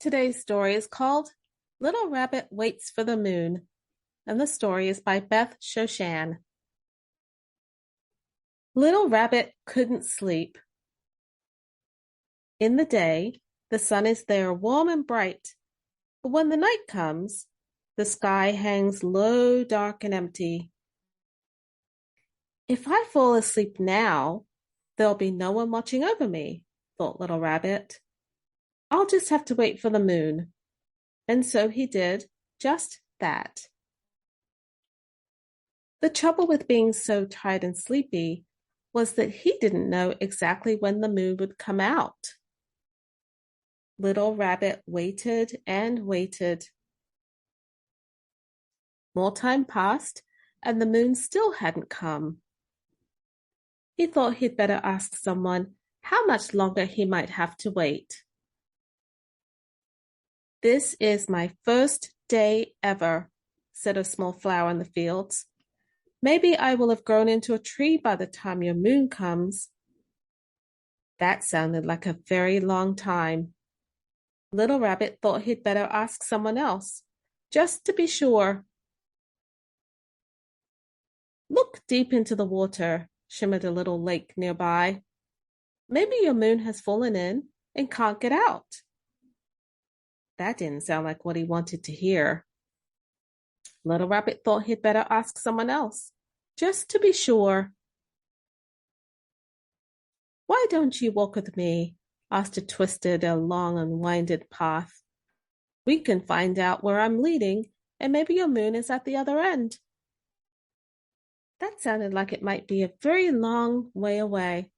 Today's story is called Little Rabbit Waits for the Moon, and the story is by Beth Shoshan. Little Rabbit couldn't sleep. In the day, the sun is there warm and bright, but when the night comes, the sky hangs low, dark, and empty. If I fall asleep now, there'll be no one watching over me, thought Little Rabbit. I'll just have to wait for the moon. And so he did just that. The trouble with being so tired and sleepy was that he didn't know exactly when the moon would come out. Little Rabbit waited and waited. More time passed, and the moon still hadn't come. He thought he'd better ask someone how much longer he might have to wait. "This is my first day ever," said a small flower in the fields. "Maybe I will have grown into a tree by the time your moon comes." That sounded like a very long time. Little Rabbit thought he'd better ask someone else, just to be sure. "Look deep into the water," shimmered a little lake nearby. "Maybe your moon has fallen in and can't get out." That didn't sound like what he wanted to hear. Little Rabbit thought he'd better ask someone else, just to be sure. "Why don't you walk with me?" asked a twisted, long and winded path. "We can find out where I'm leading, and maybe your moon is at the other end." That sounded like it might be a very long way away.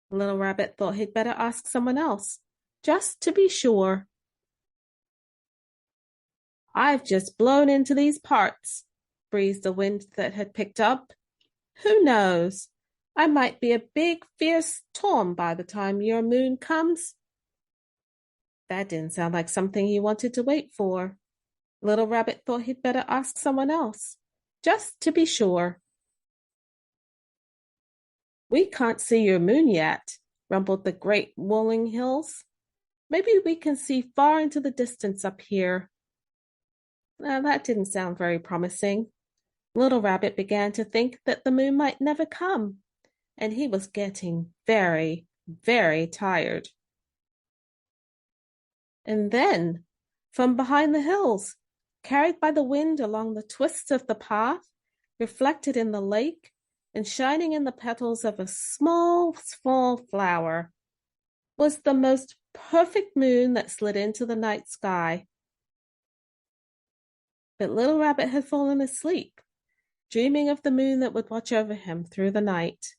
Little Rabbit thought he'd better ask someone else, just to be sure. "I've just blown into these parts," breezed the wind that had picked up. "Who knows? I might be a big, fierce storm by the time your moon comes." That didn't sound like something he wanted to wait for. Little Rabbit thought he'd better ask someone else, just to be sure. "We can't see your moon yet," rumbled the great rolling hills. "Maybe we can see far into the distance up here." Now, that didn't sound very promising. Little Rabbit began to think that the moon might never come, and he was getting very, very tired. And then, from behind the hills, carried by the wind along the twists of the path, reflected in the lake, and shining in the petals of a small, small flower, was the most perfect moon that slid into the night sky. But Little Rabbit had fallen asleep, dreaming of the moon that would watch over him through the night.